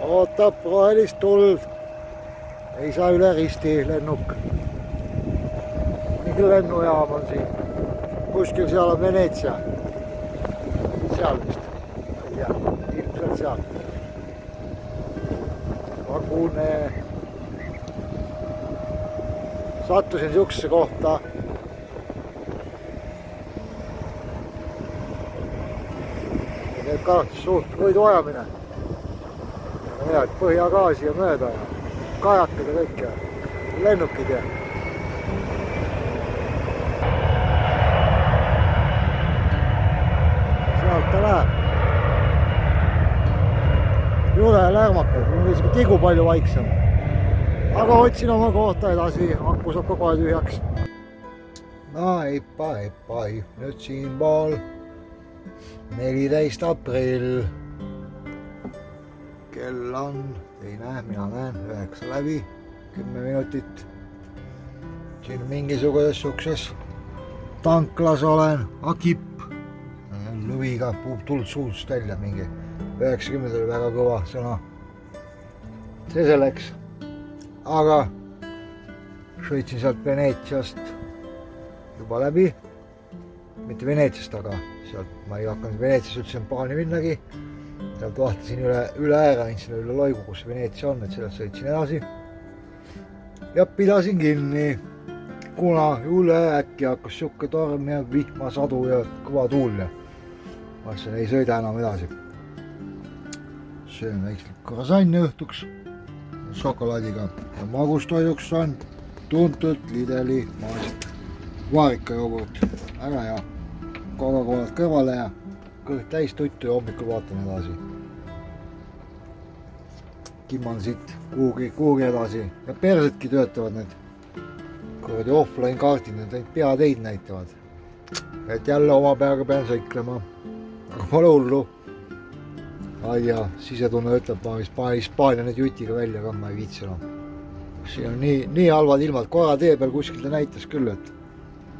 ootab rohelist tuld. Ei saa üle risti lennuk. Mingi lennujaam on siin. Kuskil seal on Veneetsia. Seal vist. Ei tea, ilmselt seal. Vagune. Sattusin siuksesse kohta. Need karatis suht võidu ajamine. Ja põhjagaasi ja mööda ja kajakad ja kõik ja lennukid ja. Sealt ta läheb. Jule lärmakad, mul on isegi tigu palju vaiksem. Aga otsin oma kohta edasi, akku saab kogu aeg tühjaks. No eipa, nüüd siinpool 14. aprill. Kell on, ei näe, mina näen 9 läbi, 10 minutit. Siin mingisuguses sukses tanklas olen, akipp. Lõviga puhub tuld suust välja mingi. 90 oli väga kõva sõna. See selleks. Aga sõitsin sealt Veneetsiast juba läbi. Mitte Veneetsiast, aga sealt ma ei hakanud Veneetsiast üldse paani minnagi. Sealt vahtasin üle ääre, andsin üle loigu, kus Veneetsia on, et sellest sõitsin edasi. Ja pidasin kinni, kuna üle äkki hakkas siuke torm ja vihmasadu ja kõva tuul ja ma ütlesin, ei sõida enam edasi. Söön väikselt korsanni õhtuks šokolaadiga ja magustoiduks on tuntud Lidli maasik vaarika jogurt. Ära ja Coca-Colat kõrvale ja kõht täis tuttu ja hommikul vaatan edasi. Kimman siit kuhugi edasi ja persetki töötavad need kuradi offline kaardid, need ainult peateid näitavad. Et jälle oma peaga pean sõiklema. Aga pole hullu. Ai ja sisetunne ütleb, ma vist panen Hispaania nüüd jutiga välja ka, ma ei viitsi enam. Siin on nii halvad ilmad, korra tee peal kuskil ta näitas küll, et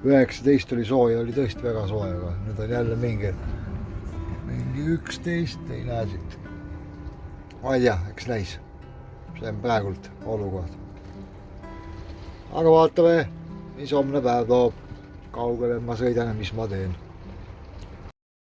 19 oli sooja, oli tõesti väga sooja, aga nüüd on jälle mingi 11, ei näe siit. Ma ei tea, eks näis. See on praegult olukord. Aga vaatame, mis homne päev toob, kaugele ma sõidan ja mis ma teen.